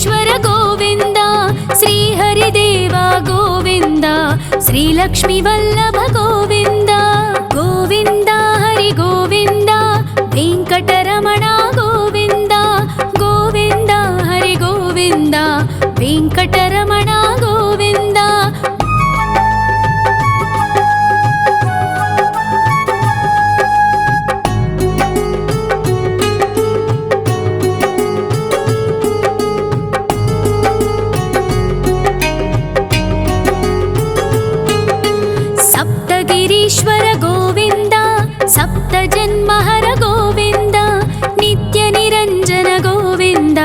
సప్తగిరీశ్వర గోవింద శ్రీహరిదేవ గోవింద శ్రీలక్ష్మీ వల్లభ గోవింద గోవింద హరి గోవింద వెంకటరమణ గోవింద గోవింద హరి గోవింద వెంకటరమణ గోవింద సప్తగిరీశ్వర గోవింద సప్త జన్మహర గోవింద నిత్య నిరంజన గోవింద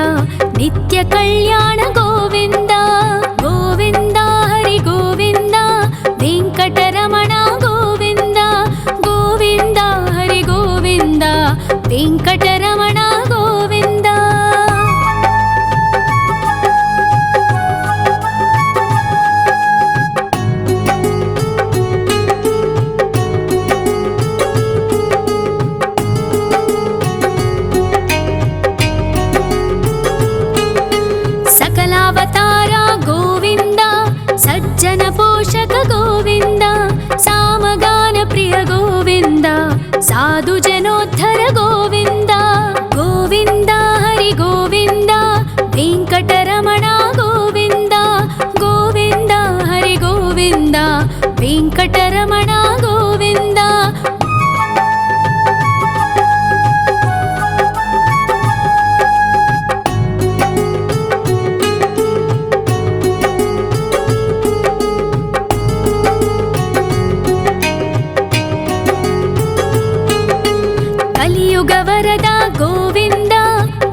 నిత్య కళ్యాణ గోవింద గోవింద హరి గోవింద వెంకటరమణ గోవింద గోవింద హరి గోవింద వెంకటరమణ గోవింద సకలావతార గోవింద సజ్జన పోషక గోవింద సామగాన ప్రియ గోవింద సాధు జనోద్ధర గోవింద గోవింద హరి గోవింద వెంకటరమణ గోవింద గోవింద హరి గోవింద వెంకటరమణ గోవింద కలియుగ వరద గోవింద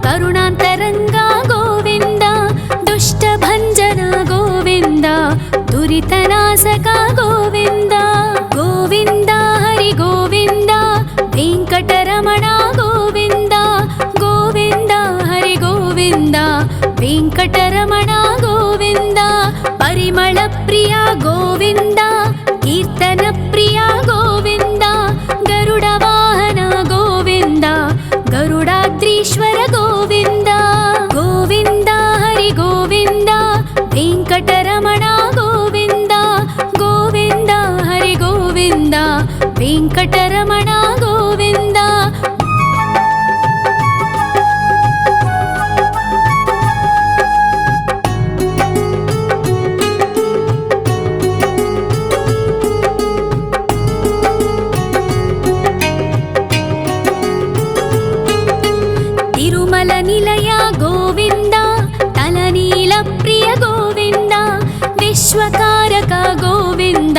కరుణాంతరంగ గోవింద దుష్ట భంజన గోవింద దురితనాశక గోవింద గోవింద హరి గోవింద వెంకటరమణ గోవింద గోవింద హరి గోవింద వెంకటరమణ గోవింద పరిమళ ప్రియ గోవింద కీర్తన ప్రియ గోవింద గరుడ వాహన గోవింద గరుడాద్రీశ్వర గోవింద గోవింద హరి గోవింద వెంకటరమణ గోవింద గోవింద హరి గోవింద వెంకటరమణ గోవింద తిరుమల నిలయ గోవింద తలనీల ప్రియ గోవింద విశ్వకారక గోవింద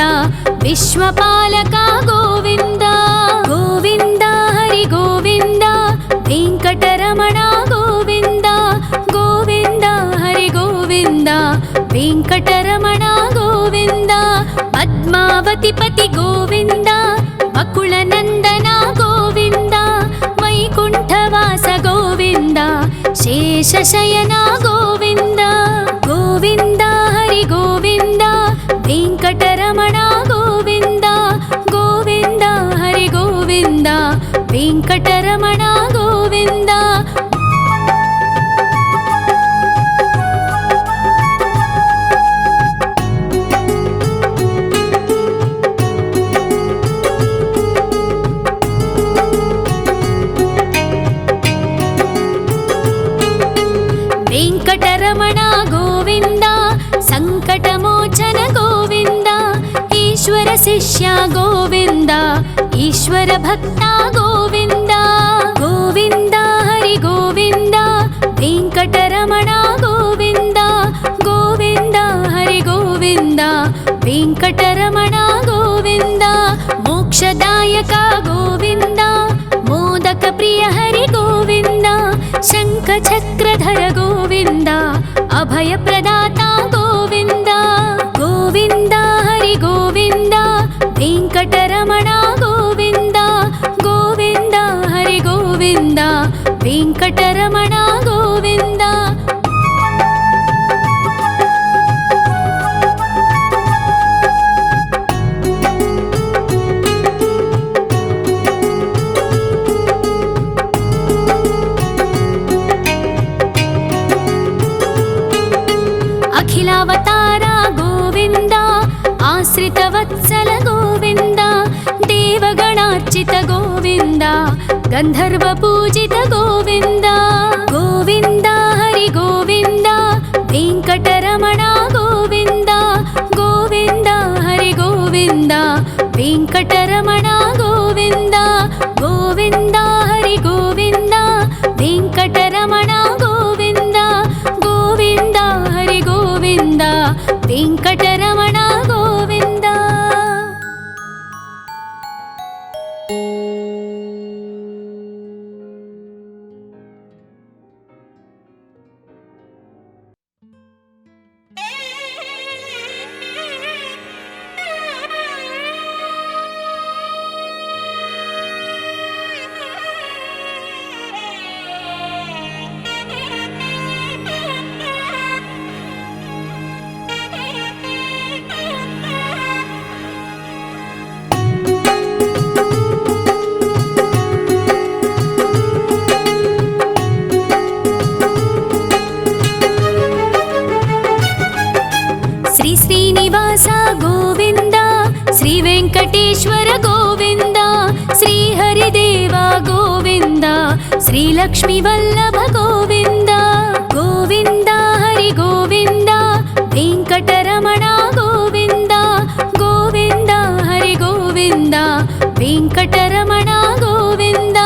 విశ్వపాలక గోవింద గోవింద హరి గోవింద వెంకటరమణ గోవింద గోవింద హరి గోవింద వెంకటరమణ గోవింద పద్మావతి పతి గోవింద అకుల నందన గోవింద వైకుంఠవాస గోవింద శేషశయన గోవింద గోవింద హరి గోవింద వెంకటరమణ గోవింద గోవింద హరి గోవింద వెంకటరమణ గోవింద వెంకటరమణ గోవింద సంకటమోచన గోవింద ఈశ్వర శిష్య గోవింద ఈశ్వర భక్త గోవింద గోవింద హరి గోవింద వెంకటరమణ గోవింద గోవింద హరి గోవింద వెంకటరమణ గోవింద మోక్షదాయక గోవింద మోదక ప్రియ హరి గోవింద శంఖ చక్రధర గోవింద అభయ ప్రదాత గోవింద గోవింద హరి గోవింద వెంకటరమణ గోవింద గోవింద హరి గోవింద వెంకటరమణ గోవింద गोविन्द गन्धर्वपूजित गोविन्द गोविन्द हरि गोविन्द वेङ्कटरमण गोविन्द गोविन्द हरि गोविन्द वेङ्कटरमण गोविन्द गोविन्द हरि गोविन्द वेङ्कटरमण गोविन्द गोविन्द हरि गोविन्द वेङ्कटरमण गोविन्द। श्री श्रीनिवास गोविन्द श्री वेङ्कटेश्वर गोविन्द श्री हरिदेव गोविन्द श्री लक्ष्मीवल्लभ गोविन्द गोविन्द हरि गोविन्द वेङ्कटरमण गोविन्द गोविन्द हरि गोविन्द वेङ्कटरमण गोविन्द।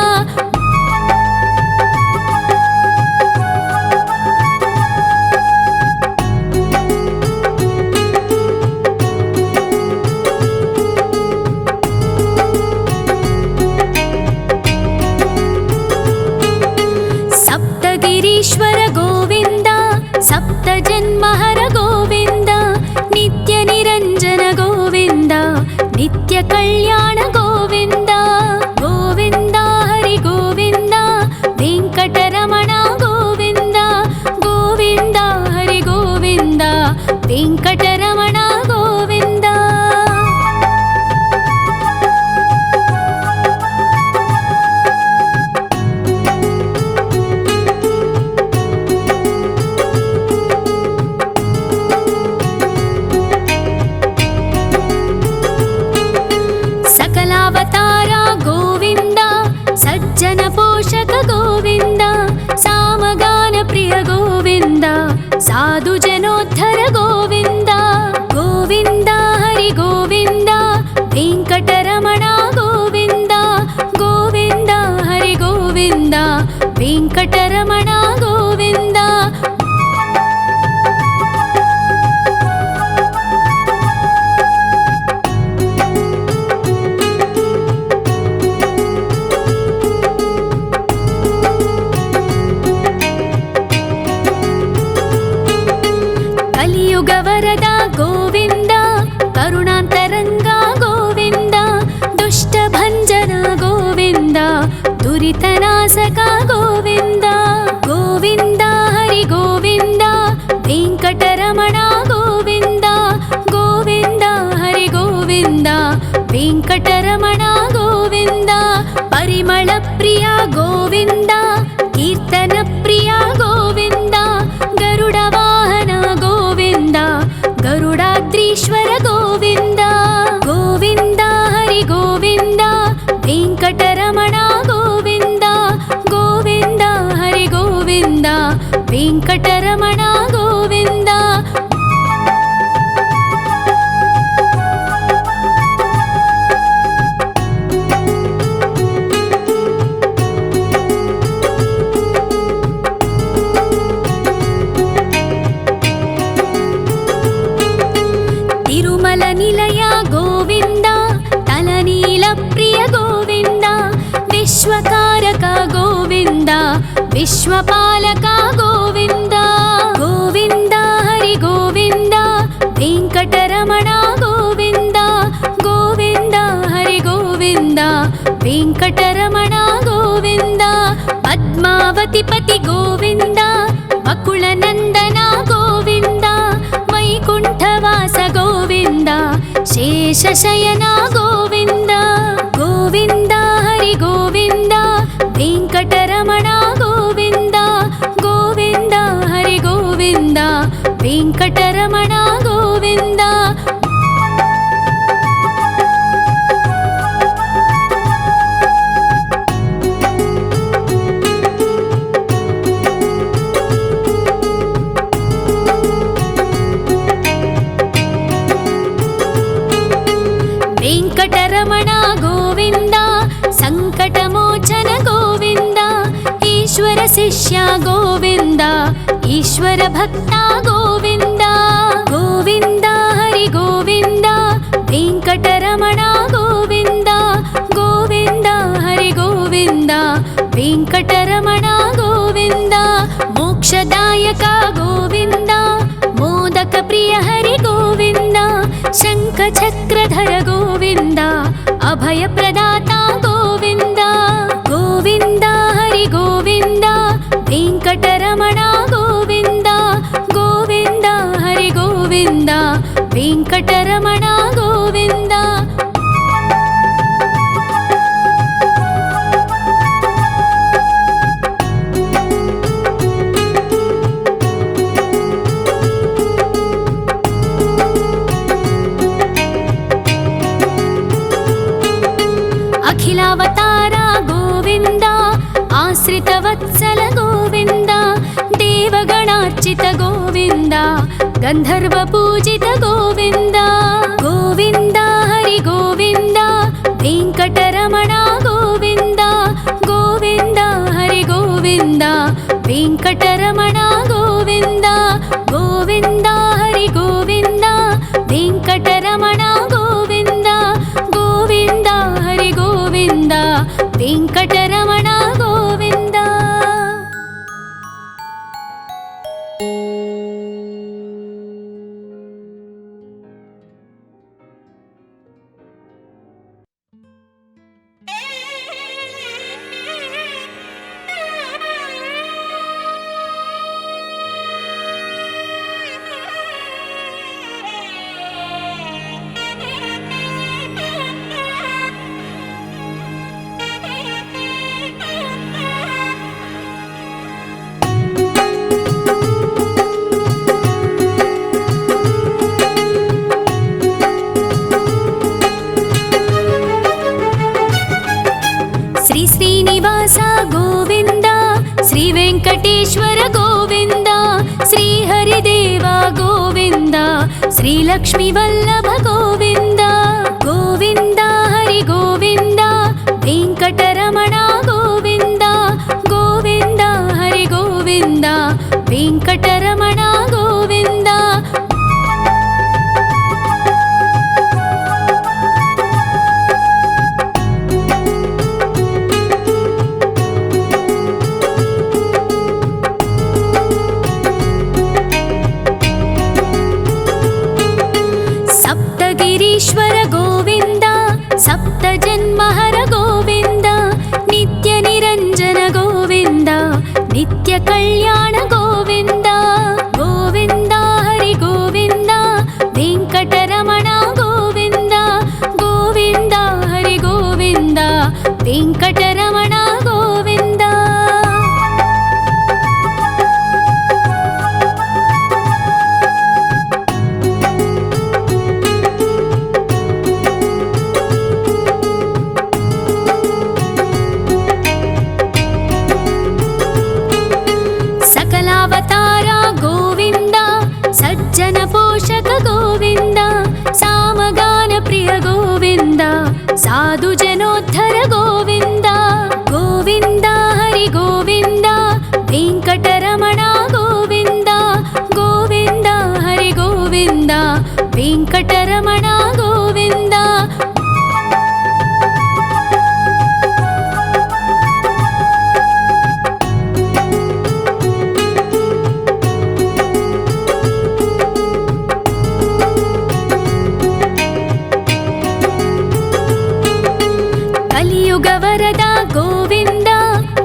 गिरीश्वर गोविन्द सप्तजन्महर गोविन्द नित्यनिरञ्जन गोविन्द नित्यकल्याण गोविन्द गोविन्द हरि गोविन्द वेङ्कटरमण गोविन्द गोविन्द हरि गोविन्द वेङ्कटरमण गोविन्द। सकलावतारा गोविन्द सज्जन पोषक गोविन्द सामगान प्रिय गोविन्द साधु जनोद्धर गोविन्द गोविन्द हरि गोविन्द वेङ्कटरमण गोविन्द गोविन्द हरि गोविन्द वेङ्कटरमण गोविन्द। कलियुगवरद गोविन्द करुणान्तरङ्गा गोविन्द दुष्टभञ्जन गोविन्द दुरितनाशक गोविन्द गोविन्द हरि गोविन्द वेङ्कटरमण गोविन्द गोविन्द हरि गोविन्द वेङ्कटरमण गोविन्द। परिमलप्रिय गोविन्द कीर्तनप्रिय गोविन्द गरुडवाहन गोविन्द गरुडाद्रीश्वर गोविन्द गोविन्द हरि गोविन्द वेङ्कटरमण गोविन्द गोविन्द हरि गोविन्द वेङ्कटरमण गोविन्द। तिरुमल निलय गोविन्द तलनील प्रिय गोविन्द विश्वकारक गोविन्द विश्वपालक गोविन्द गोविन्द हरि गोविन्द वेङ्कटरमण गोविन्द गोविन्द हरि गोविन्द वेङ्कटरमण गोविन्द। पद्मावतिपति गोविन्द वकुलनन्दन गोविन्द वैकुण्ठवास गोविन्द शेषशयन गोविन्द गोविन्द हरि गोविन्द वेङ्कटरमण गोविन्द गोविन्द हरि गोविन्द वेङ्कटरमण गोविन्द। मोचन गोविन्द ईश्वर शिष्या गोविन्द ईश्वर भक्ता गोविन्द गोविन्द हरि गोविन्द वेङ्कटरमण गोविन्द गोविन्द हरि गोविन्द वेङ्कटरमण गोविन्द मोक्षदायक गोविन्द मोदक प्रिय हरि गोविन्द शङ्खचक्रधर गोविन्द अभय प्रदाता गोविन्द गोविन्द हरि गोविन्द वेङ्कटरमण गोविन्द गोविन्द हरि गोविन्द वेङ्कटरमण गोविन्द अखिलावतारा गोविन्द आश्रितवत्सल गोविन्द देवगणार्चित गोविन्द गन्धर्वपूजित गोविन्द गोविन्द हरि गोविन्द वेङ्कटरमण गोविन्द गोविन्द हरि गोविन्द वेङ्कटरमण गोविन्द गोविन्द हरि गोविन्द वेङ्कटरमण गोविन्द गोविन्द हरि गोविन्द वेङ्कटरमण गोविन्द श्री श्रीनिवास गोविन्द श्री वेङ्कटेश्वर गोविन्द श्री हरिदेव गोविन्द श्री लक्ष्मीवल्लभ गोविन्द गोविन्द हरि गोविन्द वेङ्कटरमण गोविन्द गोविन्द हरि गोविन्द वेङ्कटरमण गोविन्द सप्तगिरीश्वर गोविन्द सप्तजन्महर गोविन्द नित्यनिरञ्जन गोविन्द नित्यकल्याण गोविन्द गोविन्द हरि गोविन्द वेङ्कटरमण गोविन्द गोविन्द हरि गोविन्द वेङ्कटरमण गोविन्द सकलावतारा गोविन्द सज्जन पोषक गोविन्द सामगान प्रिय गोविन्द साधु जनोद्धर गोविन्द गोविन्द हरि गोविन्द वेङ्कटरमण गोविन्द गोविन्द हरि गोविन्द वेङ्कटरमण गोविन्द कलियुगवरद गोविन्द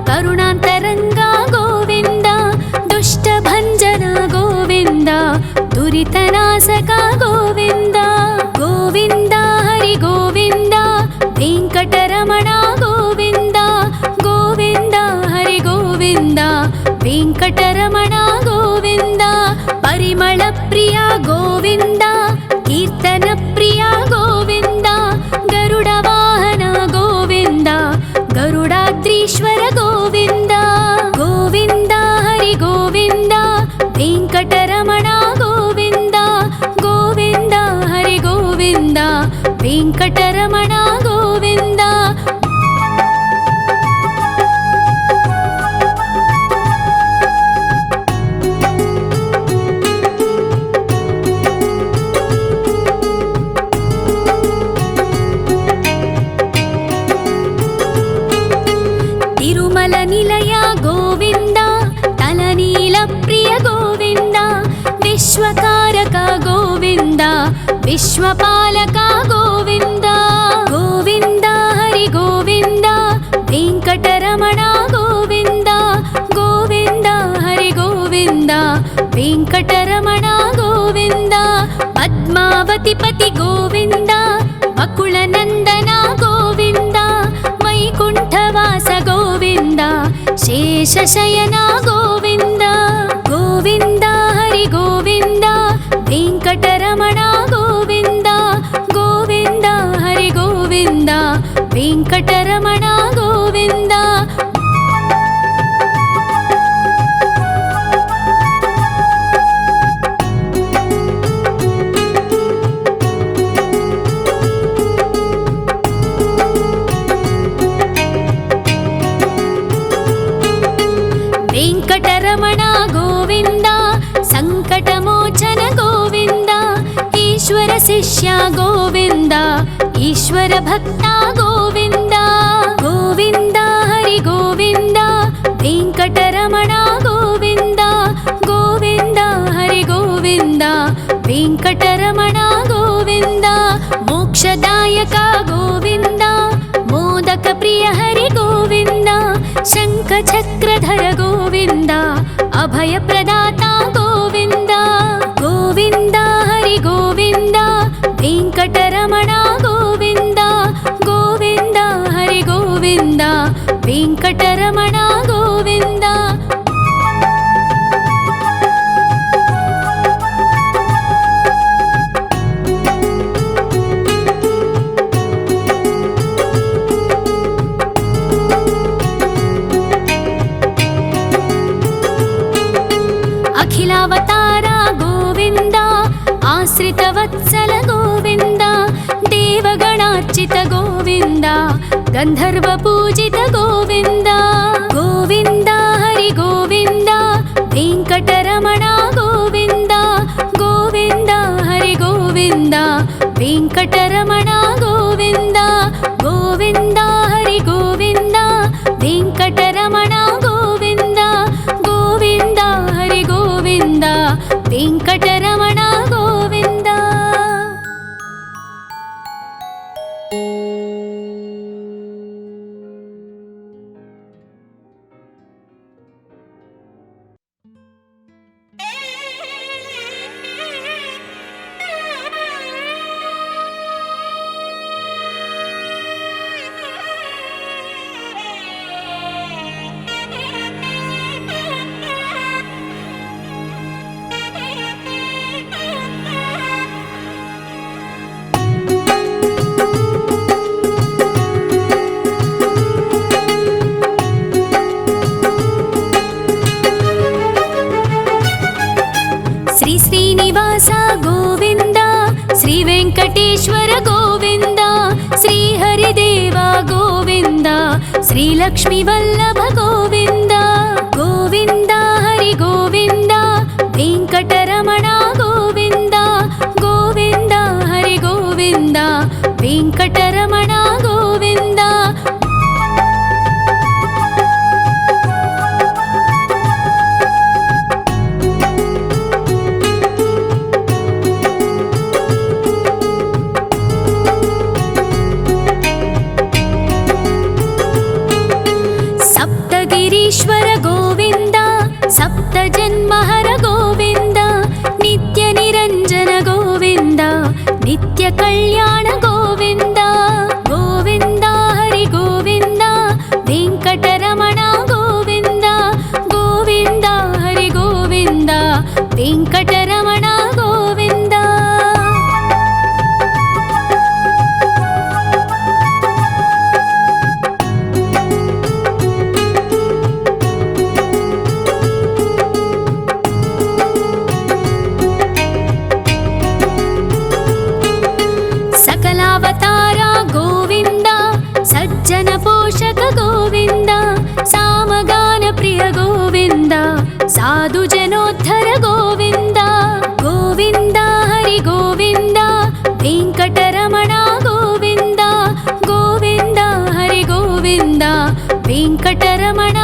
करुणान्तरङ्गा गोविन्द दुष्टभञ्जन गोविन्द दुरितनाशक गोविन्द गोविन्द हरि गोविन्द वेङ्कटरमण गोविन्द गोविन्द हरि गोविन्द वेङ्कटरमण गोविन्द परिमलप्रिय गोविन्द कीर्तनप्रिय गोविन्द गरुडवाहन गोविन्द गरुडाद्रीश्वर गोविन्द गोविन्द हरि गोविन्द वेङ्कटरमण गोविन्द गो నిలయ గోవింద తలనీల ప్రియ గోవింద విశ్వకారక గోవింద విశ్వపాలక గోవింద గోవింద హరి గోవింద వెంకటరమణ గోవింద గోవింద హరి గోవింద వెంకటరమణ గోవింద పద్మావతి పతి గోవింద వకుళ నందన గోవింద వైకుంఠవాస గోవింద శేషశయన గోవింద గోవింద హరి గోవింద వెంకటరమణ గోవింద గోవింద హరి గోవింద వెంకటరమణ గోవింద వెంకటరమణ గోవింద సంకటమోచన గోవింద ఈశ్వర శిష్య గోవింద ఈశ్వర భక్త గోవింద గోవింద హరి గోవింద వెంకటరమణ గోవింద గోవింద హరి గోవింద వెంకటరమణ గోవింద మోక్షదాయక గోవింద మోదక ప్రియ హరి గోవింద శంఖ చక్రధర గోవింద అభయ ప్రదాత గోవింద గోవింద హరి గోవింద వెంకటరమణ గోవింద గోవింద హరి గోవింద వెంకటరమణ గోవింద అఖిలావతార గోవింద ఆశ్రితవత్సల గోవింద దేవగణార్చిత గోవింద గంధర్వ పూజిత గోవింద గోవింద హరి గోవింద వెంకటరమణ గోవింద గోవింద హరి గోవింద వెంకటరమణ గోవింద గోవింద హరి గోవింద వెంకటరమణ గోవింద గోవింద హరి గోవింద వెంకటరమణ గోవింద శ్రీ శ్రీనివాస గోవింద శ్రీ వెంకటేశ్వర గోవింద శ్రీ హరిదేవ గోవింద శ్రీ లక్ష్మీ వల్లభ గోవింద గోవింద హరి గోవింద వెంకటరమణ గోవింద గోవింద హరి గోవింద వెంకటరమణ గోవింద సప్తగిరీశ్వర గోవింద సప్త జన్మహర గోవింద నిత్య నిరంజన గోవింద నిత్య కళ్యాణ గోవింద గోవింద హరి గోవింద వెంకటరమణ గోవింద గోవింద హరి గోవింద వెంకటరమణ గోవింద సకలావతార గోవింద సజ్జన పోషక గోవింద సామగాన ప్రియ గోవింద సాధు జనోద్ధర గోవింద గోవింద హరి గోవింద వెంకటరమణ గోవింద గోవింద హరి గోవింద వెంకటరమణ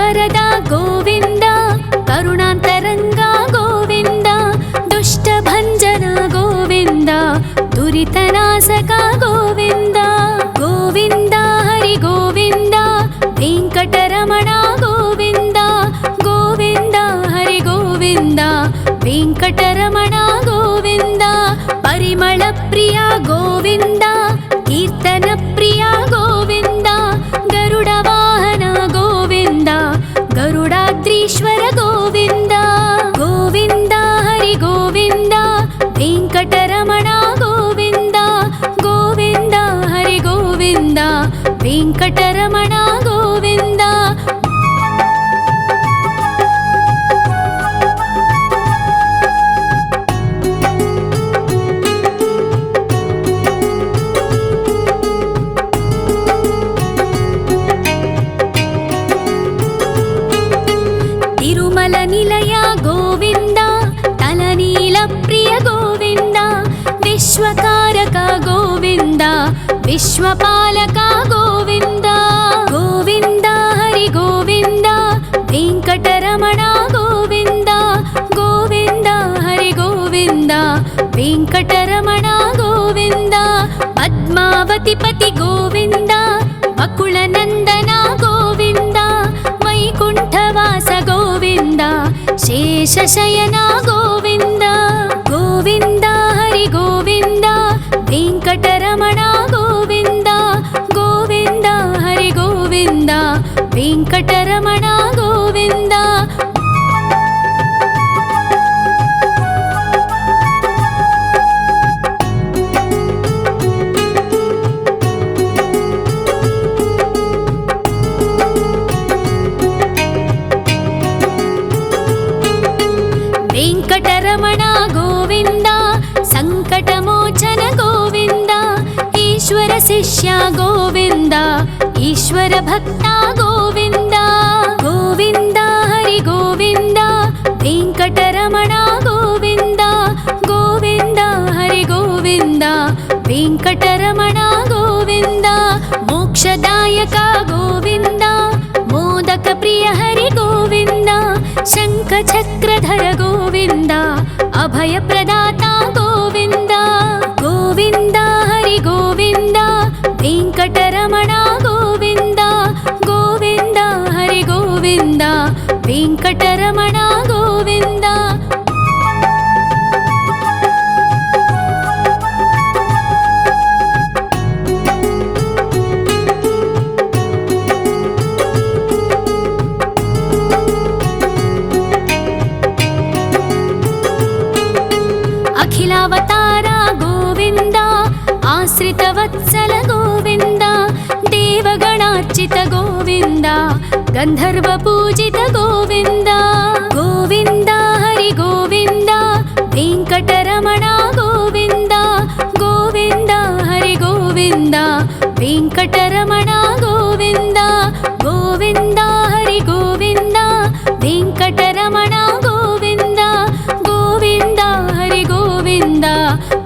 वरदा गोविन्द करुणान्तरङ्गा गोविन्द दुष्टभञ्जना गोविन्द दुरितनाशका गोविन्द गोविन्द हरि गोविन्द वेङ्कटरमणा गोविन्द गोविन्द हरि गोविन्द वेङ्कटरमणा गोविन्द परिमलप्रिया गोविन्द कीर्तनप्रिया गोविन्द गरुडवाहन गोविन्द गरुडाद्रीश्वर गोविन्द गोविन्द हरि गोविन्द वेङ्कटरमणा गोविन्द गोविन्द हरि गोविन्द वेङ्कटरमणा गोविन्द निलय गोविन्द तलनीलप्रिय गोविन्द विश्वकारक गोविन्द विश्वपालक गोविन्द गोविन्द हरि गोविन्द वेङ्कटरमणा गोविन्द गोविन्द हरि गोविन्द वेङ्कटरमणा गोविन्द पद्मावतिपति गोविन्द वकुलनन्दना गोविन्द वैकुण्ठवास गोविन्द शेषशयना गोविन्द गोविन्द हरि गोविन्द वेङ्कटरमणा गोविन्द गोविन्द हरि गोविन्द वेङ्कटरमणा गोविन्द वेङ्कटरमणा गोविन्द सङ्कटमोचन गोविन्द ईश्वर शिष्य गोविन्द ईश्वर भक्ता गोविन्द गोविन्द हरि गोविन्द वेङ्कटरमणा गोविन्द गोविन्द हरि गोविन्द वेङ्कटरमणा गोविन्द मोक्षदायक गोविन्द मोदकप्रिय हरि गोविन्द शङ्खचक्रधर गोविन्द अभयप्रदाता गोविन्द गोविन्द हरि गोविन्द वेङ्कटरमणा गोविन्द गोविन्द हरि गोविन्द वेङ्कटरमणा गोविन्द अखिलावतारा गोविन्द आश्रितवत्सल गोविन्द देवगणार्चित गोविन्द गन्धर्वपूजित गोविन्द गोविन्द हरि गोविन्द वेङ्कटरमणा गोविन्द गोविन्द हरि गोविन्द वेङ्कटरमणा गोविन्द गोविन्द हरि गोविन्द वेङ्कटरमणा गोविन्द गोविन्द हरि गोविन्द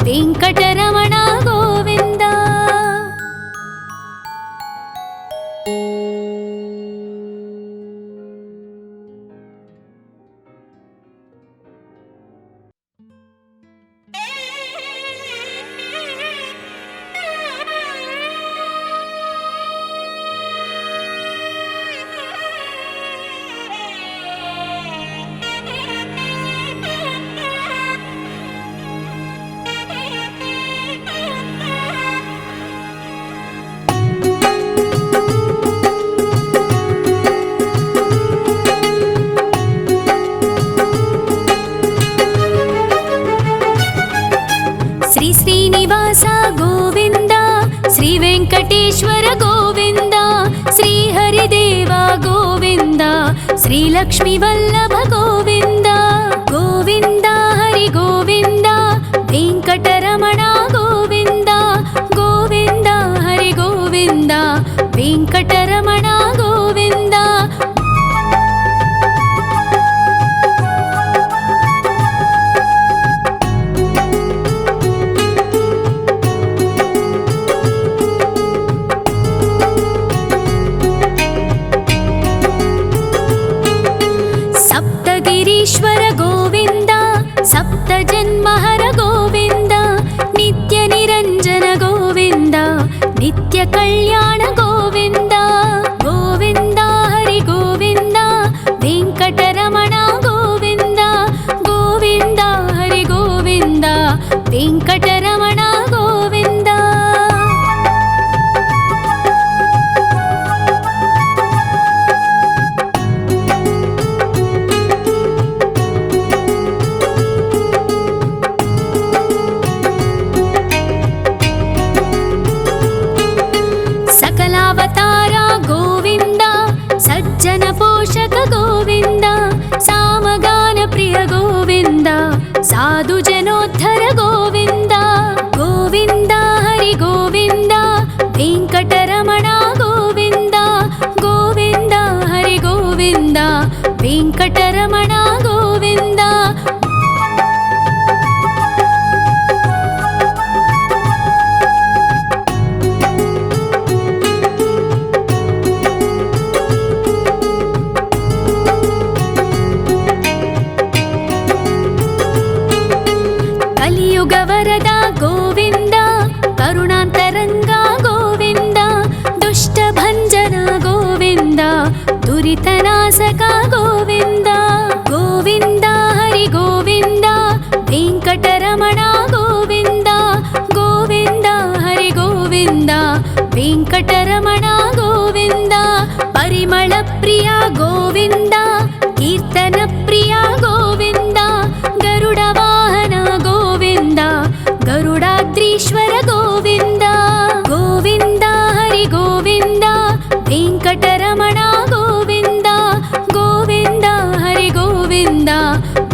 वेङ्कटरमणा गोविन्द श्रीनिवास गोविन्द श्री वेङ्कटेश्वर गोविन्द श्री हरिदेव गोविन्द श्री लक्ष्मीवल्लभ गोविन्द गोविन्द हरि गोविन्द वेङ्कटरमणा गोविन्द गोविन्द हरि गोविन्द वेङ्कटरमणा गोविन्द साधुजनोद्धर गोविन्द गोविन्द हरि गोविन्द वेङ्कटरमण गोविन्द गोविन्द हरि गोविन्द वेङ्कटरमण गोविन्द वरदा गोविन्द करुणान्तरङ्गा गोविन्द दुष्टभञ्जना गोविन्द दुरितनाशका गोविन्द गोविन्द हरि गोविन्द वेङ्कटरमण गोविन्द गोविन्द हरि गोविन्द वेङ्कटरमण गोविन्द परिमलप्रिया गोविन्द कीर्तनप्रिया गोविन्द गरुडवाहन गरुडाद्रीश्वर गोविन्द गोविन्द हरि गोविन्द वेङ्कटरमण गोविन्द गोविन्द हरि गोविन्द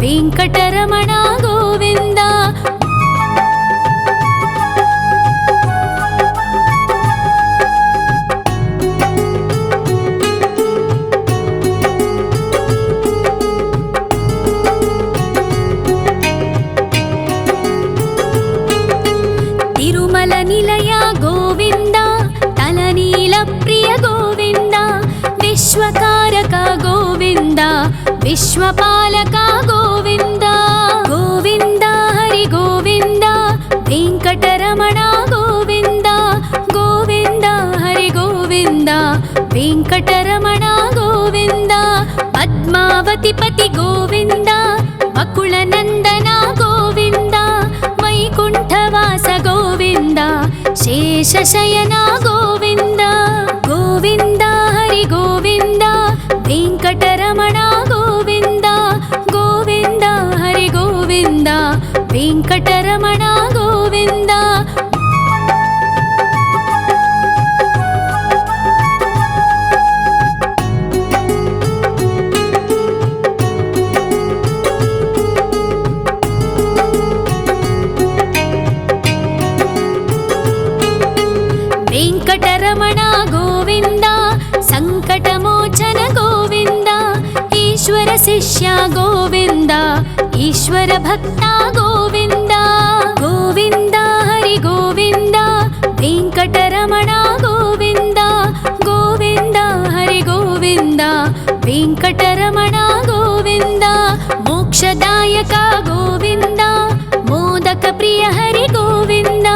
वेङ्कटरमण गोविन्द निलय गोविन्द तलनीलप्रिय गोविन्द विश्वकारक गोविन्द विश्वपालक गोविन्द गोविन्द हरि गोविन्द वेङ्कटरमण गोविन्द गोविन्द हरि गोविन्द वेङ्कटरमण गोविन्द पद्मावतिपति गोविन्द वकुलनन्दन गोविन्द वैकुण्ठवास गोविन्द शेषशयन गोविन्द गोविन्द हरि गोविन्द वेङ्कटरमण गोविन्द गोविन्द हरि गोविन्द वेङ्कटरमण गोविन्द वेङ्कटरमण गोविन्द सङ्कटमोचन गोविन्द ईश्वर शिष्य गोविन्द ईश्वर भक्त गोविन्द गोविन्द हरि गोविन्द वेङ्कटरमण गोविन्द गोविन्द हरि गोविन्द वेङ्कटरमण गोविन्द मोक्षदायक गोविन्द मोदक प्रिय हरि गोविन्द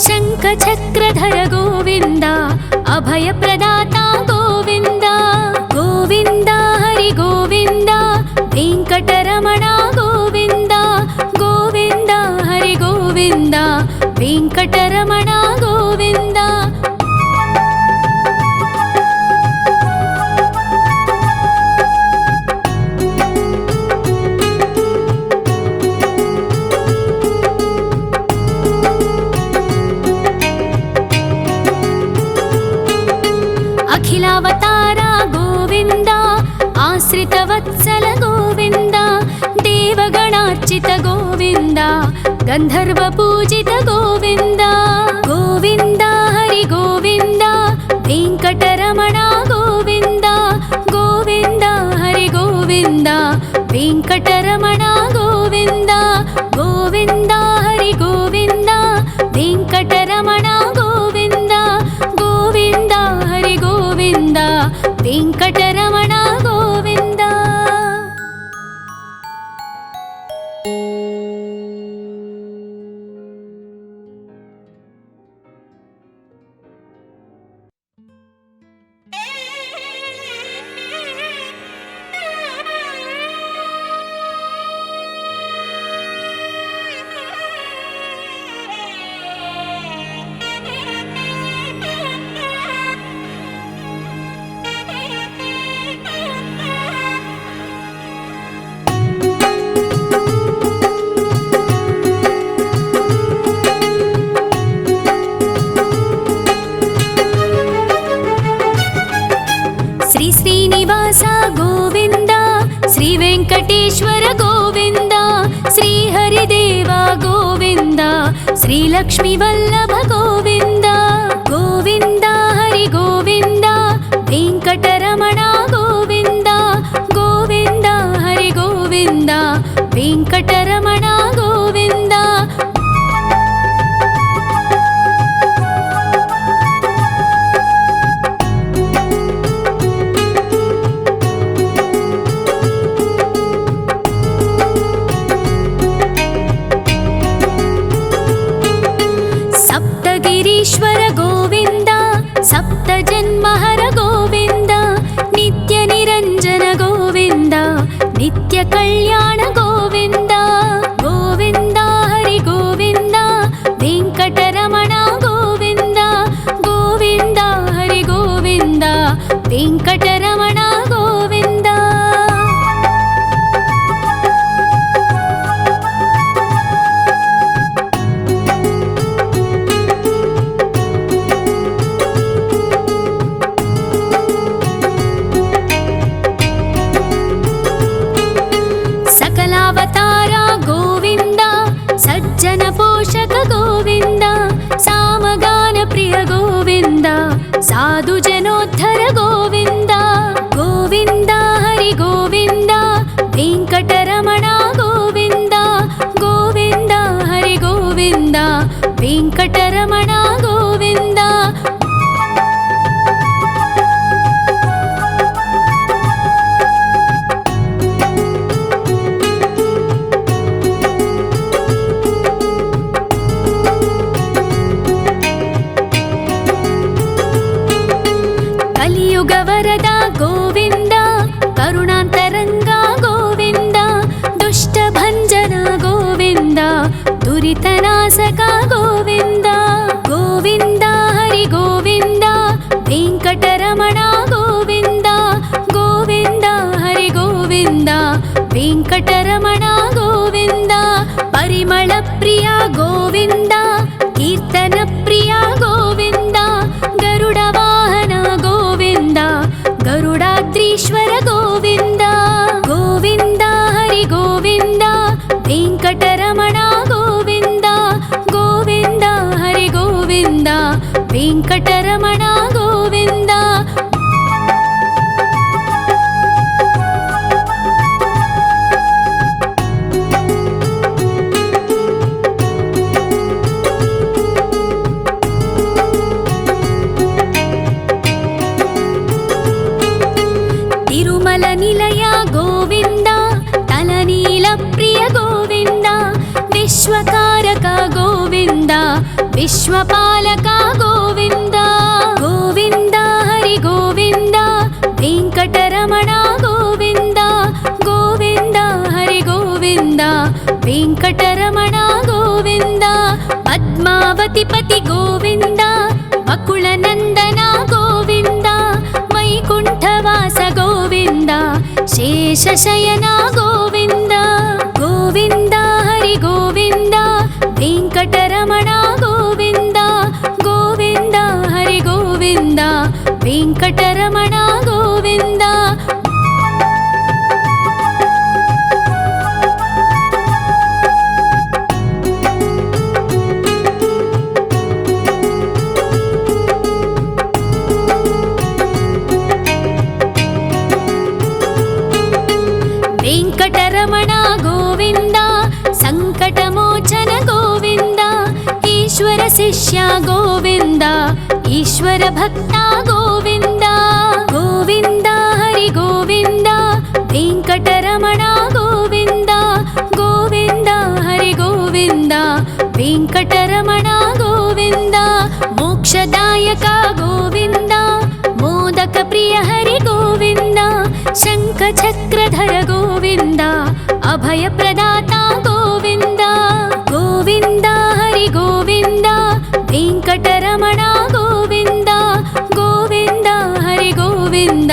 शङ्खचक्रधर गोविन्द अभयप्रदाता गोविन्द गोविन्द हरि गोविन्द वेङ्कटरमण गोविन्द गोविन्द हरि गोविन्द वेङ्कटरमण गोविन्द अखिलावतार गोविन्द आश्रितवत्सल गोविन्द देवगणार्चित गोविन्द गन्धर्वपूजित गोविन्द गोविन्द हरि गोविन्द वेङ्कटरमण गोविन्द गोविन्द हरि गोविन्द वेङ्कटरमण गोविन्द गोविन्द हरि गोविन्द वेङ्कटरमण गोविन्द गोविन्द हरि गोविन्द वेङ्कटरमण गोविन्द गोविन्द श्री वेङ्कटेश्वर गोविन्द श्री हरिदेव गोविन्द श्रीलक्ष्मी वल्लभ गोविन्द गोविन्द हरि गोविन्द वेङ्कटरमण गोविन्द गोविन्द हरि गोविन्द वेङ्कटरमण गोविन्द सप्तगिरीश्वर गोविन्द सप्तजन्महर गोविन्द नित्यनिरञ्जन गोविन्द नित्यकल्याण गोविन्द गोविन्द हरि गोविन्द वेङ्कटरमण गोविन्द गोविन्द हरि गोविन्द वेङ्कटरमण गोविन्द सकलावतारा गोविन्द सज्जन पोषक गोविन्द सामगान प्रिय गोविन्द साधु जनोद्धर गोविन्द गोविन्द हरि गोविन्द वेङ्कटरमण गोविन्द गोविन्द हरि गोविन्द वेङ्कटरमण गोविन्द कलियुगवरद गोविन्द करुणान्तरङ्गा गोविन्द दुष्टभञ्जन गोविन्द दुरितनाशक गोविन्द गोविन्द हरि गोविन्द वेङ्कटरमण गोविन्द गोविन्द हरि गोविन्द वेङ्कटरमण गोविन्द परिमलप्रिय गोविन्द कीर्तनप्रिय गोविन्द गरुडवाहन गोविन्द गरुडाद्रीश्वर गोविन्द गोविन्द हरि गोविन्द वेङ्कटरमण गोविन्द गोविन्द हरि गोविन्द वेङ्कटरमण गोविन्द तिरुमल निलय गोविन्द तलनील प्रिय गोविन्द विश्वकारक गोविन्द विश्वपालक गोविन्द गोविन्द हरि गोविन्द वेङ्कटरमण गोविन्द गोविन्द हरि गोविन्द वेङ्कटरमण गोविन्द पद्मावतिपति गोविन्द वकुलनन्दन गोविन्द वैकुण्ठवास गोविन्द शेषशयन गोविन्द गोविन्द हरि गोविन्द वेङ्कटरमण गोविन्द गोविन्द हरि गोविन्द वेङ्कटरमण गोविन्द वेङ्कटरमण गोविन्द सङ्कटमोचन गोविन्द ईश्वर शिष्य गोविन्द ईश्वर भक्त गोविन्द गोविन्द हरि गोविन्द वेङ्कटरमण गोविन्द गोविन्द हरि गोविन्द वेङ्कटरमण गोविन्द मोक्षदायक गोविन्द मोदक प्रिय हरि गोविन्द शङ्खचक्रधर गोविन्द अभयप्रदाता गोविन्द गोविन्द हरि गोविन्द वेङ्कटरमण गोविन्द गोविन्द हरि गोविन्द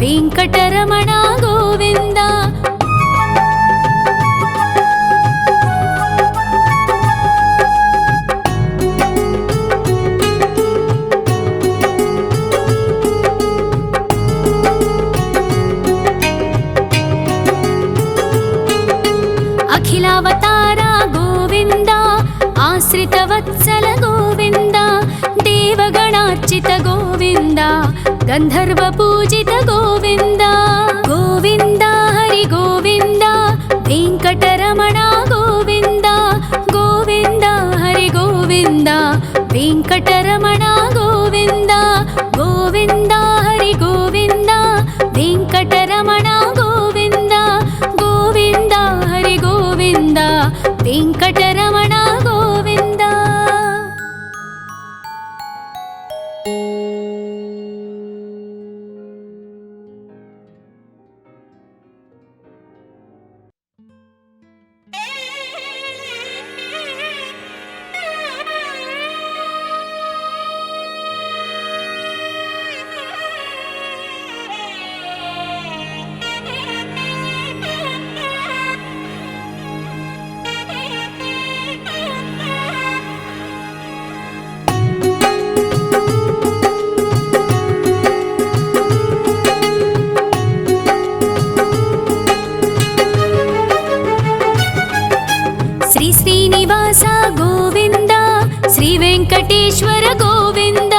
वेङ्कटरमण गोविन्द अखिलावतारा गोविन्द वत्सल गोविन्द देवगणार्चित गोविन्द गन्धर्व पूजित गोविन्द गोविन्द हरि गोविन्द वेङ्कटरमण गोविन्द गोविन्द हरि गोविन्द वेङ्कटरमण गोविन्द गोविन्द हरि गोविन्द वेङ्कटरमण गोविन्द गोविन्द हरि गोविन्द वेङ्कटरमण गोविन्द। श्री श्रीनिवास गोविन्द श्री वेङ्कटेश्वर गोविन्द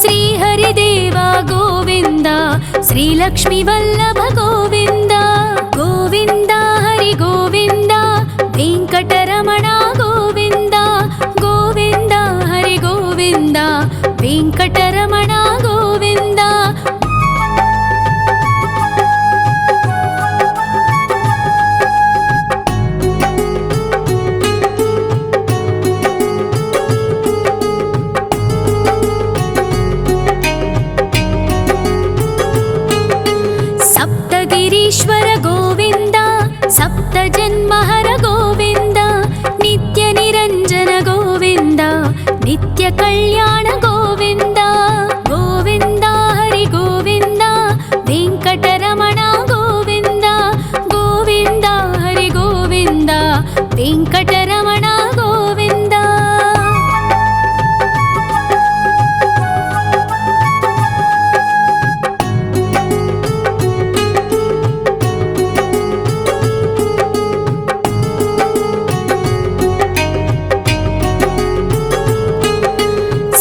श्री हरिदेव गोविन्द श्री लक्ष्मी वल्लभ गोविन्द गोविन्द हरि गोविन्द वेङ्कटरमण गोविन्द गोविन्द हरि गोविन्द वेङ्कटरमण गोविन्द। सप्तगिरीश्वर गोविन्द सप्तजन्महर गोविन्द नित्यनिरञ्जन गोविन्द नित्यकल्याण गोविन्द गोविन्द हरि गोविन्द वेङ्कटरमण गोविन्द गोविन्द हरि गोविन्द वेङ्कटरमण गोविन्द।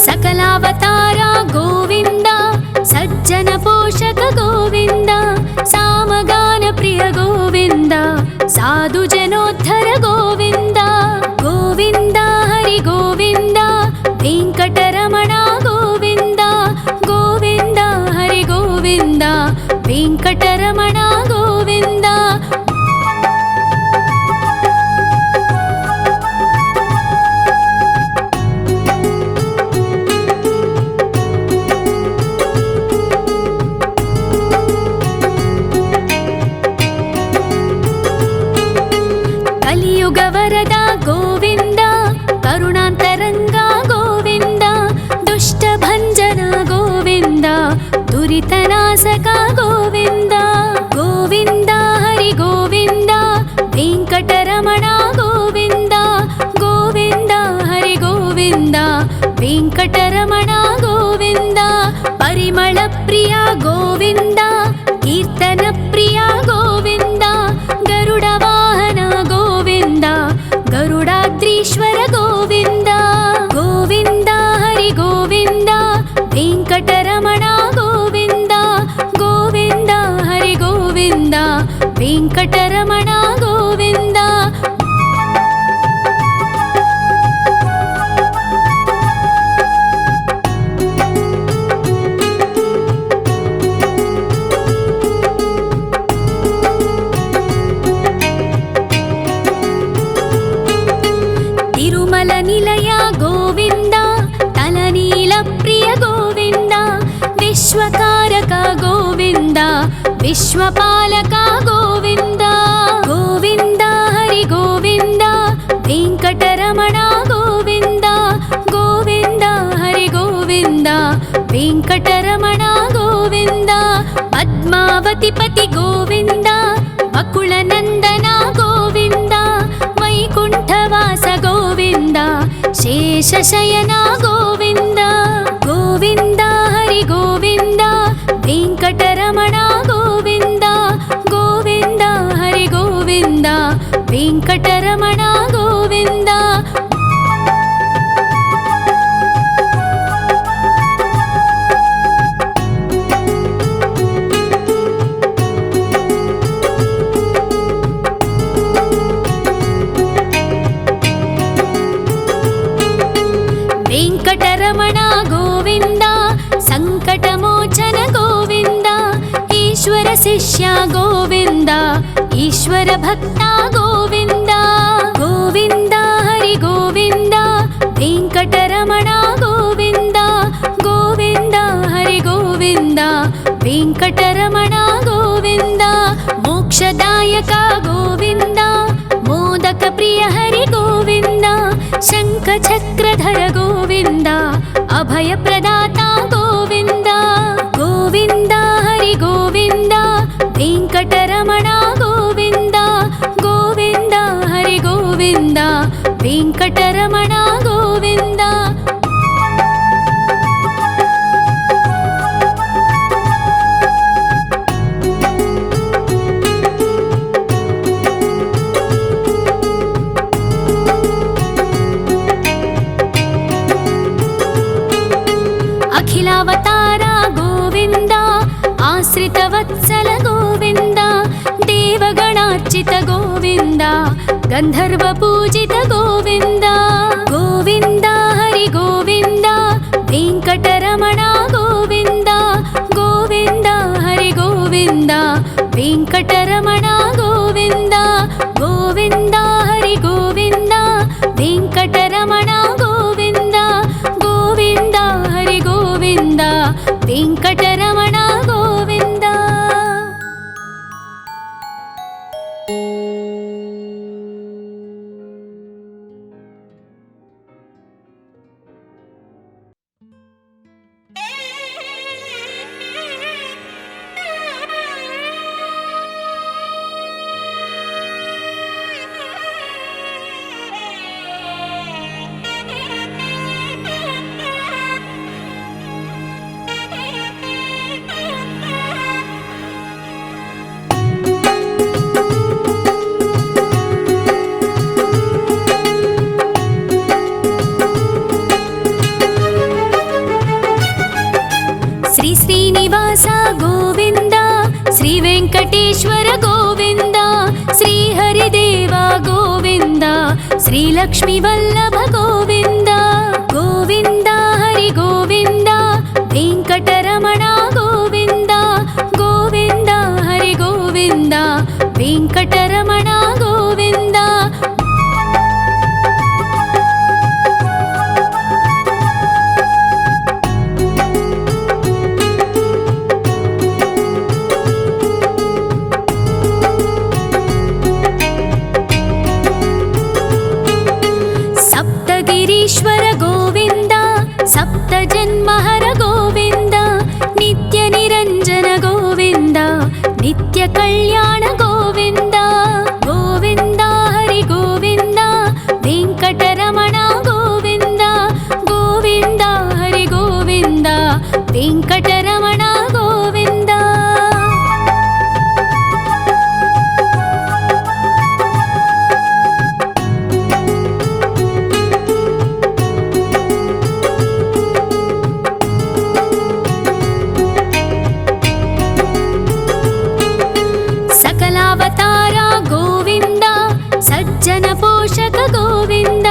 सकलावतार गोविन्द सज्जन पोषक गोविन्द सामगान प्रिय गोविन्द साधु जनोद्धर गोविन्द गोविन्द हरि गोविन्द वेङ्कटरमण गोविन्द गोविन्द हरि गोविन्द वेङ्कटरमण गोविन्द। कलियुग वरद गोविन्द करुणान्तरङ्ग गोविन्द दुष्टभञ्जन गोविन्द दुरितनाशक गोविन्द गोविन्द हरि गोविन्द वेङ्कटरमण गोविन्द गोविन्द हरि गोविन्द वेङ्कटरमण गोविन्द। परिमल प्रिय गोविन्द कीर्तन प्रिय गोविन्द गरुड वाहन गोविन्द गरुडाद्रीश्वर गोविन्द गोविन्द हरि गोविन्द वेङ्कटरमण गोविन्द गोविन्द हरि गोविन्द वेङ्कटरमण गोविन्द। तिरुमल निलय गोविन्द तलनील प्रिय गोविन्द विश्वकारक गोविन्द विश्वपालक गोविन्द गोविन्द हरि गोविन्द वेङ्कटरमण गोविन्द गोविन्द हरि गोविन्द वेङ्कटरमण गोविन्द। पद्मावतिपति गोविन्द अकुलनन्दन गोविन्द वैकुण्ठवास गोविन्द शेषशयन गोविन्द गोविन्द हरि गोविन्द वेङ्कटरमण गोविन्द गोविन्द हरि गोविन्द वेङ्कटरमण गोविन्द। संकटमोचन गोविन्द ईश्वर शिष्य गोविन्द ईश्वर भक्ता गोविन्द गोविन्द हरि गोविन्द वेङ्कटरमण गोविन्द गोविन्द हरि गोविन्द वेङ्कटरमण गोविन्द मोक्षदायक गोविन्द मोदक प्रिय हरि गोविन्द शङ्खचक्रधर गोविन्द अभय प्रदाता गोविन्द गोविन्द हरि गोविन्द वेङ्कटरमण गोविन्द गोविन्द हरि गोविन्द वेङ्कटरमण गोविन्द अखिलावतारा गोविन्द आश्रितवत्सल गोविन्द देवगणार्चित गोविन्द गन्धर्वपूजित गोविन्द गोविन्द हरि गोविन्द वेङ्कटरमण गोविन्द गोविन्द हरि गोविन्द वेङ्कटरमण गोविन्द गोविन्द हरि गोविन्द वेङ्कटरमण गोविन्द गोविन्द हरि गोविन्द वेङ्कटरमण गोविन्द श्रीनिवास गोविन्द श्री वेङ्कटेश्वर गोविन्द श्री हरिदेव गोविन्द श्री लक्ष्मी वल्लभ गोविन्द गोविन्द हरि गोविन्द वेङ्कटरमण गोविन्द गोविन्द हरि गोविन्द वेङ्कटरमण गोविन्द ईश्वर गोविन्द सप्तजन्महर गोविन्द नित्य निरञ्जन गोविन्द नित्य कल्याण गोविन्द गोविन्द हरि गोविन्द वेङ्कटरमण गोविन्द गोविन्द हरि गोविन्द वेङ्कटरमण गोविन्द सकलावतारा गोविन्द सज्जन पोषक गोविन्द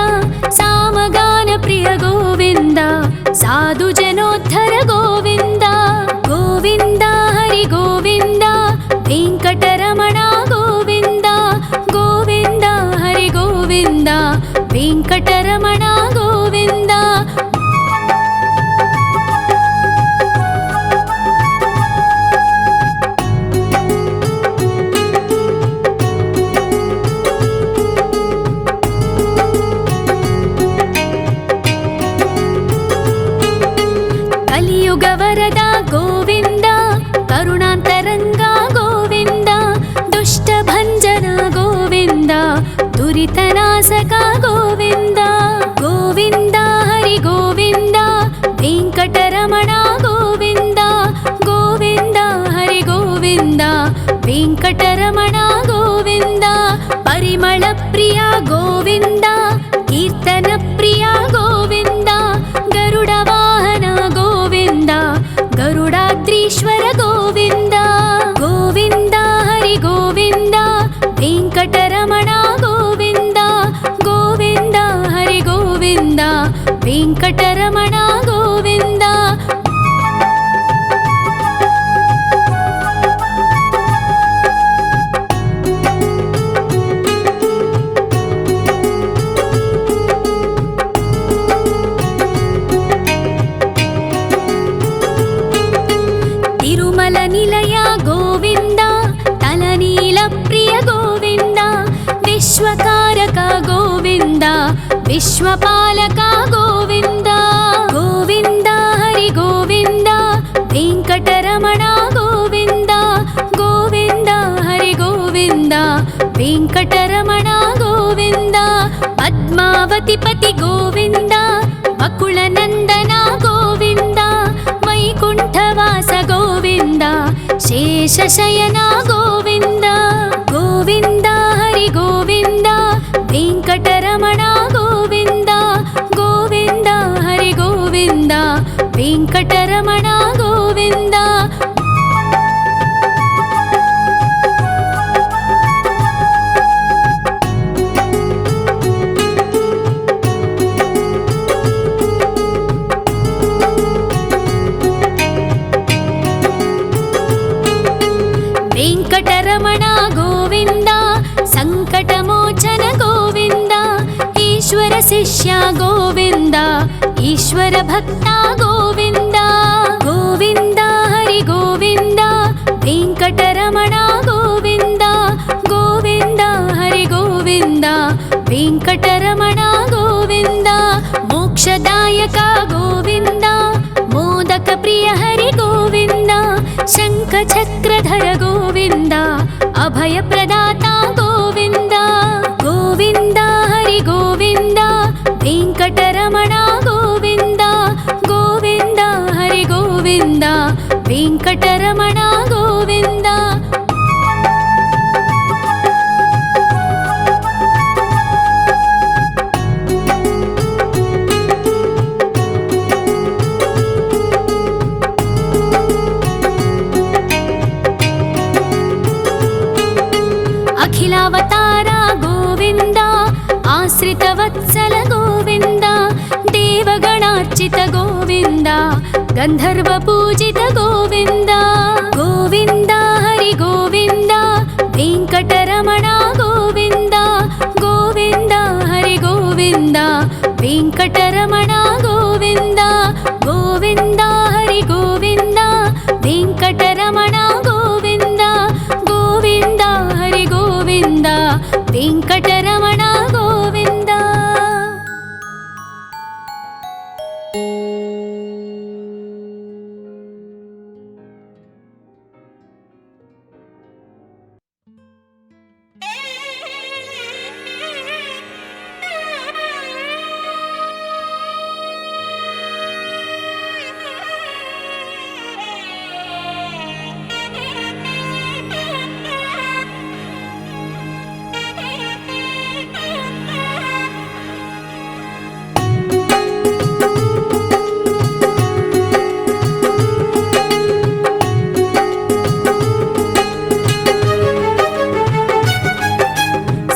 सामगान प्रिय गोविन्द साधु जनोद्धर गोविन्द गोविन्द हरि गोविन्द वेङ्कटरमण गोविन्द गोविन्द हरि गोविन्द वेङ्कटरमण गोविन्द वरद गोविन्द करुणान्तरङ्गा गोविन्द दुष्टभञ्जन गोविन्द दुरितनाशक गोविन्द गोविन्द हरि गोविन्द वेङ्कटरमण गोविन्द गोविन्द हरि गोविन्द वेङ्कटरमण गोविन्द परिमल प्रिय गोविन्द कीर्तन प्रिय गोविन्द गरुड वाहन गोविन्द गरुडाद्रीश्वर गोविन्द गोविन्द हरि गोविन्द वेङ्कटरमण गोविन्द गोविन्द हरि गोविन्द वेङ्कटरमण गोविन्द తిరుమల నిలయ గోవింద తలనీల ప్రియ గోవింద విశ్వకారక గోవింద విశ్వపాలక గోవింద గోవింద హరి గోవింద వెంకటరమణ గోవింద గోవింద హరి గోవింద వెంకటరమణ గోవింద పద్మావతి పతి గోవింద వకుళ నందన గోవింద వైకుంఠవాస గోవింద శేషశయన గోవింద గోవింద హరి గోవింద వెంకటరమణ గోవింద గోవింద హరి గోవింద వెంకటరమణ గోవింద వెంకటరమణ గోవింద సంకటమోచన గోవింద ఈశ్వర శిష్య గోవింద ఈశ్వర భక్త గోవింద గోవింద హరి గోవింద వెంకటరమణ గోవింద గోవింద హరి గోవింద వెంకటరమణ గోవింద మోక్షదాయక గోవింద మోదక ప్రియ హరి గోవింద శంఖ చక్రధర గోవింద అభయ ప్రదాత గోవింద గోవింద హరి గోవింద వెంకటరమణ గోవింద గోవింద హరి గోవింద వెంకటరమణ గోవింద అఖిలావతార గోవింద ఆశ్రితవత్సల గోవింద దేవగణార్చిత గోవింద గంధర్వ పూజిత గోవింద గోవింద హరి గోవింద వెంకటరమణ గోవింద గోవింద హరి గోవింద వెంకటరమణ గోవింద గోవింద హరి గోవింద వెంకటరమణ గోవింద గోవింద హరి గోవింద వెంకటరమణ గోవింద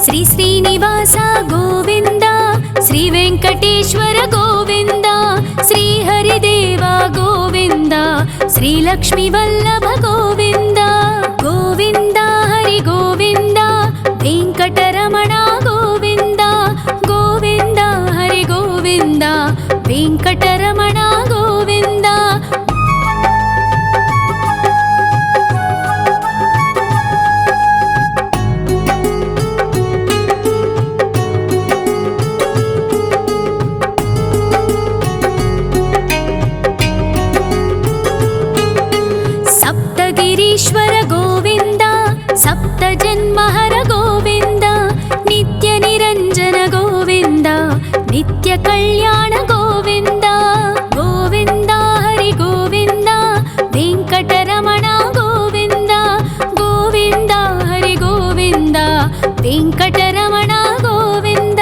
శ్రీ శ్రీనివాస గోవింద శ్రీ వెంకటేశ్వర గోవింద శ్రీ హరిదేవ గోవింద శ్రీ లక్ష్మీ వల్లభ గోవింద గోవింద హరి గోవింద వెంకటరమణ గోవింద గోవింద హరి గోవింద వెంకటరమణ గోవింద సప్తగిరీశ్వర గోవింద సప్త జన్మహర గోవింద నిత్య నిరంజన గోవింద నిత్య కళ్యాణ గోవింద గోవింద హరి గోవింద వెంకటరమణ గోవింద గోవింద హరి గోవింద వెంకటరమణ గోవింద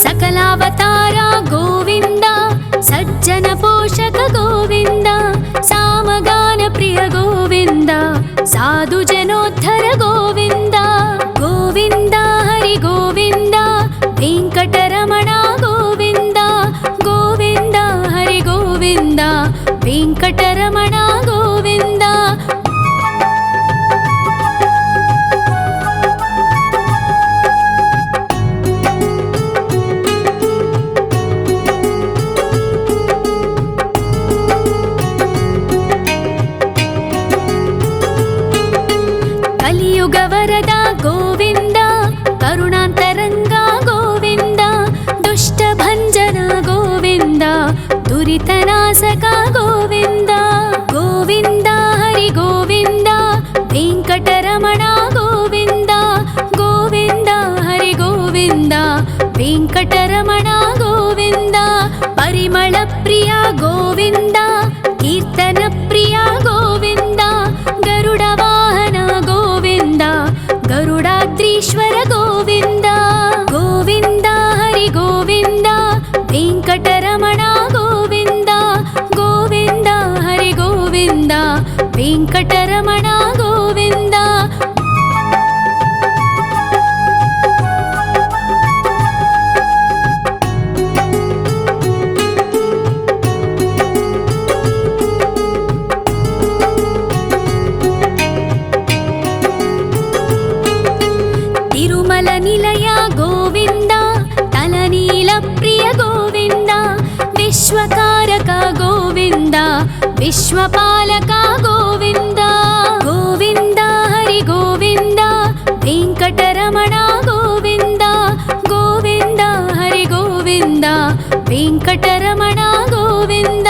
సకలావతార గోవింద సజ్జన పోషక గోవింద సామగాన ప్రియ గోవింద సాధు జనోద్ధర గోవింద గోవింద హరి గోవింద వెంకటరమణ గోవింద గోవింద హరి గోవింద వెంకటరమణ గోవింద. కలియుగ వరద గోవింద, కరుణాంతరంగా గోవింద, దుష్ట భంజన గోవింద, దురితనాశక గోవింద. గోవింద హరి గోవింద, వెంకటరమణ గోవింద. గోవింద హరి గోవింద, వెంకటరమణ గోవింద. పరిమళ ప్రియ గోవింద, కీర్తన ప్రియ గోవింద. గరుడ వాహన గోవింద, గరుడాద్రీశ్వర గోవింద. గోవింద హరి గోవింద, వెంకటరమణ గోవింద. గోవింద హరి గోవింద, వెంకటరమణ గోవింద. తిరుమల నిలయ గోవింద, తలనీల ప్రియ గోవింద. విశ్వకారక గోవింద, విశ్వపాలక గోవింద. గోవింద హరి గోవింద, వెంకటరమణ గోవింద. గోవింద హరి గోవింద, వెంకటరమణ గోవింద.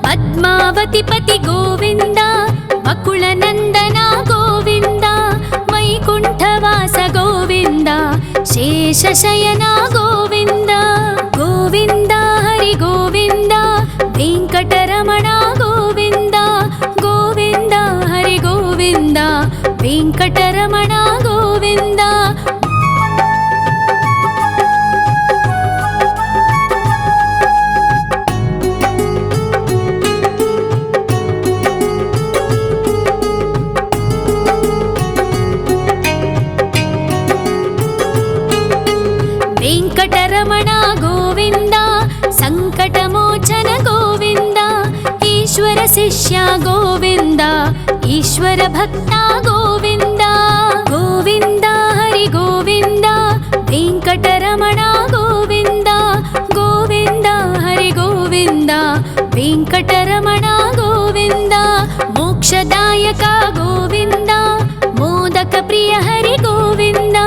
పద్మావతి పతి గోవింద, వకుళ నందన గోవింద. వైకుంఠవాస గోవింద, శేషశయన గోవింద. గోవింద హరి గోవింద, వెంకటరమణ గోవింద. గోవింద హరి గోవింద, వెంకటరమణ గోవింద. వెంకటరమణ గోవింద, సంకటమోచన గోవింద. ఈశ్వర శిష్య గోవింద, ఈశ్వర భక్త గోవింద. గోవింద హరి గోవింద, వెంకటరమణ గోవింద. గోవింద హరి గోవింద, వెంకటరమణ గోవింద. మోక్షదాయక గోవింద, మోదక ప్రియ హరి గోవింద.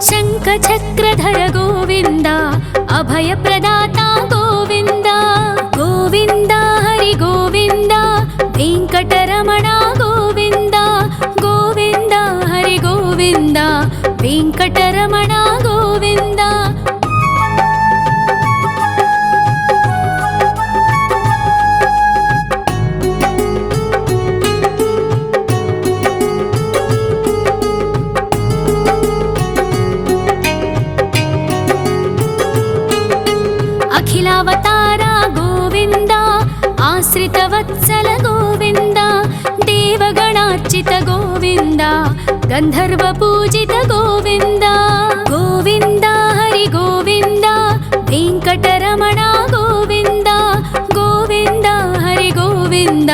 శంఖ చక్రధర గోవింద, అభయ ప్రదాత గోవింద. గోవింద హరి గోవింద, వెంకటరమణ గోవింద. గోవింద హరి గోవింద, వెంకటరమణ గోవింద. అఖిలావతార గోవింద, ఆశ్రిత వత్సల గోవింద. దేవగణార్చిత గోవింద, గంధర్వ పూజిత గోవింద. గోవింద హరి గోవింద, వెంకటరమణ గోవింద. గోవింద హరి గోవింద,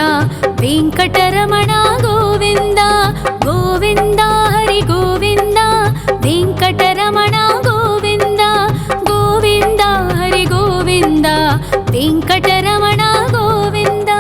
వెంకటరమణ గోవింద. గోవింద హరి గోవింద, వెంకటరమణ గోవింద. గోవింద హరి గోవింద, వెంకటరమణ గోవింద.